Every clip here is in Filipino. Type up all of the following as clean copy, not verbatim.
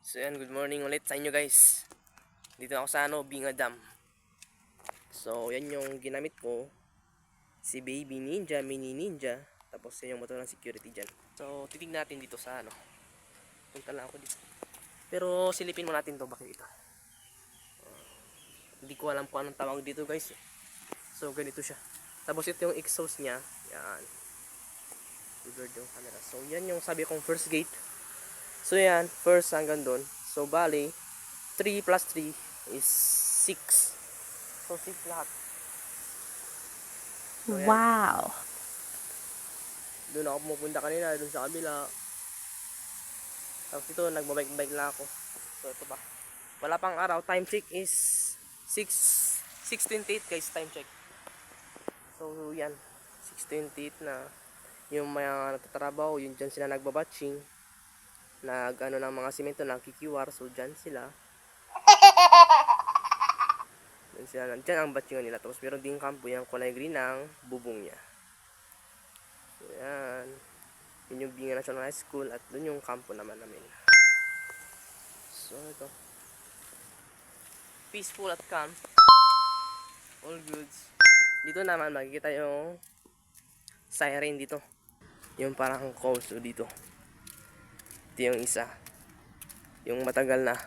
So yan, good morning ulit sa inyo guys. Dito ako sa Binga Dam. So yan yung ginamit ko. Si Baby Ninja, Mini Ninja. Tapos yan yung motor ng security dyan. So titignan natin dito sa Punta lang ako dito. Pero silipin mo natin to, bakit ito. Hindi ko alam kung anong tawag dito guys. So ganito siya. Tapos ito yung exhaust niya. Yan. Reverse yung camera. So yan yung sabi kong first gate. So yan, first hanggang doon. So bali, 3 plus 3 is 6. So 6 lahat. So, wow. Doon ako pumupunta kanina, doon sa kabila. Tapos ito, nagbabike-bike lang ako. So ito pa. Wala pang araw, time check is 6:28 guys, time check. So yan, 6:28 na. Yung mga nagtatrabaho, yun dyan sila nagbabatching. Ng mga simento, nakikiwar. So dyan sila. Dyan ang batchingan nila. Tapos meron din kampo yung kulay green ng bubong niya. So yan. Yun yung Binga National High School. At dun yung kampo naman namin. So ito. Peaceful at calm. All goods. Dito naman makikita yung siren dito. Yung parang call. So dito. Ito yung isa. Yung matagal na.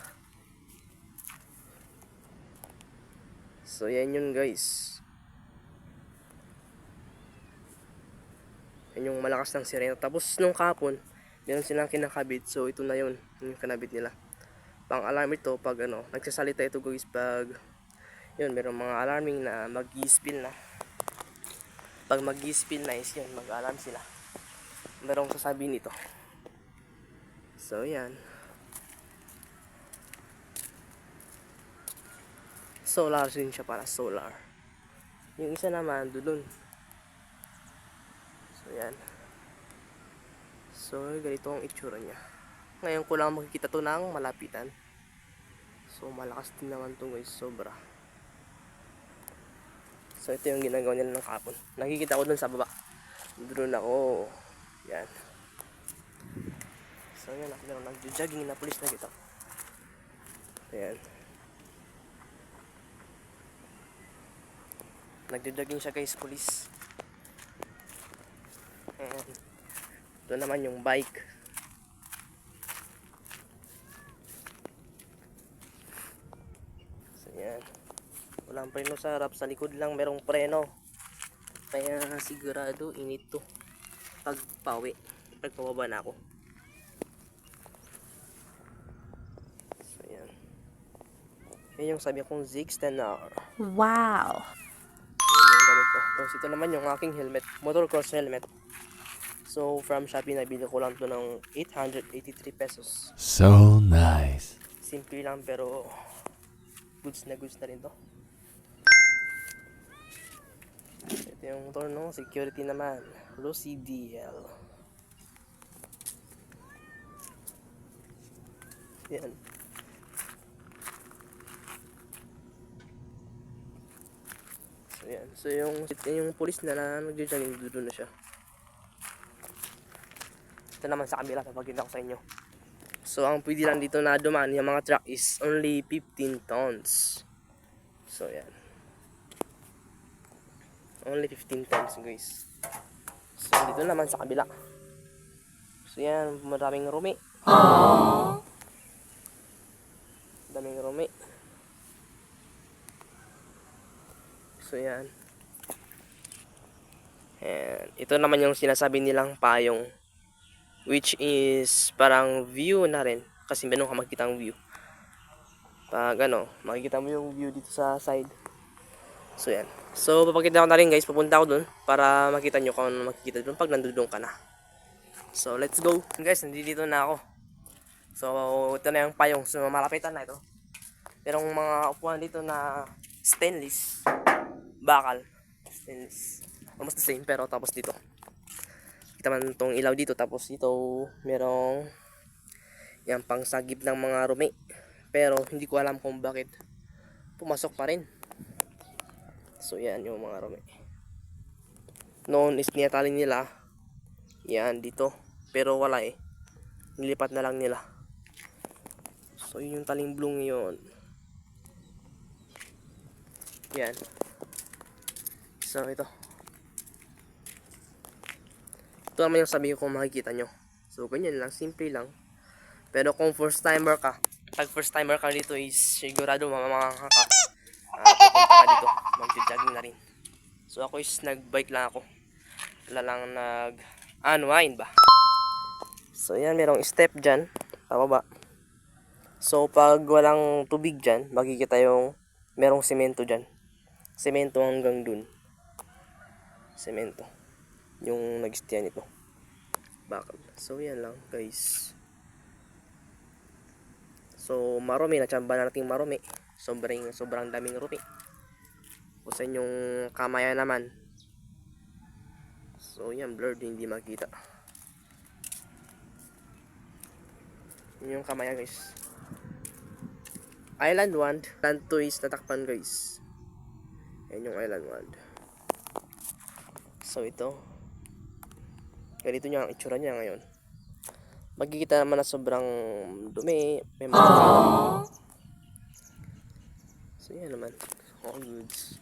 So yan yun guys. Yan yung malakas ng sirena. Tapos nung kapon, meron silang kinakabit. So ito na yun. Yung kinabit nila. Pang alarm ito pag nagsasalita ito guys pag yun, meron mga alarming na mag-i-spill na. Pag mag-i-spill na is yun, mag-alarm sila. Merong sasabihin nito. So yan. Solar din siya, para solar. Yung isa naman doon. So yan. So ganito ang itsura niya. Ngayon ko lang makikita to ng malapitan. So malakas din naman to guys, sobra. So ito yung ginagawa nila ng kapon. Nakikita ko dun sa baba. Doon ako. Yan. So yan, meron nag-jogging na pulis na dito. Ayan. Nagdi-jogging siya guys, pulis. Ayan. Ito naman yung bike. So yan. Walang preno sa harap, sa likod lang merong preno. Kaya sigurado init to pagpawi. Pagpababa na ako. So yan. Yan yung sabi kong Ziggs 10R. Wow. Yung gamit ko. Tapos ito naman yung aking helmet, motocross helmet. So from Shopee nabili ko lang to ng 883 pesos. So nice. Simple lang pero goods na rin to. Ito yung motor no, security naman, Lucy DL. Yan. So yan. So yung police na nagjo-jogging doon na siya. Ito naman sa kabila, papakita ko sa inyo. So ang pwede lang dito na dumaan yung mga truck is only 15 tons. So yan. Only 15 tons guys. So dito naman sa kabila. So yan, maraming rumi. Daming rumi. So yan. And ito naman yung sinasabi nilang payong, which is parang view na rin. Kasi meron ka makikita ang view. Pag makikita mo yung view dito sa side. So yan. So papakita ko na rin guys, pupunta ako dun para makita nyo kung ano makikita dun pag nandun ka na. So let's go. Guys, nandito na ako. So ito na yung payong. So malapitan na ito. Merong mga upuan dito na stainless. Bakal. Stainless. Almost the same, pero tapos dito. Kita man itong ilaw dito. Tapos dito merong yan pang sagip ng mga rumi. Pero hindi ko alam kung bakit pumasok pa rin. So yan yung mga rumi. Noon is niyatali nila yan dito. Pero wala eh. Nilipat na lang nila. So yun yung talimblong yun. Yan. So ito. Ito naman yung sabi ko kung makikita nyo. So ganyan lang, simple lang. Pero kung first timer ka, pag first timer ka dito is sigurado mamamangha ka. Pupunta ka dito, mag-jogging na rin. So ako is nag-bike lang ako. Wala lang nag-unwind ba. So yan, merong step dyan, pababa. So pag walang tubig dyan, makikita yung merong semento dyan. Semento hanggang dun. Semento. Yung nag-stiyan ito. Bakal. So yan lang guys. So marumi, natsyamba na natin marumi. Sobrang daming rumi. Kusin yung kamaya naman. So yan, blurred, hindi makita. Yun yung kamaya guys. Island 1, Island 2 is natakpan guys. Yan yung Island 1. So ito, ganito niya ang itsura niya ngayon. Magkikita naman na sobrang dumi, may mga tao. So yan naman, all goods.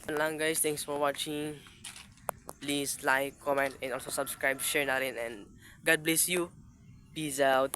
Yan lang guys, thanks for watching. Please like, comment, and also subscribe, share na rin, and God bless you. Peace out.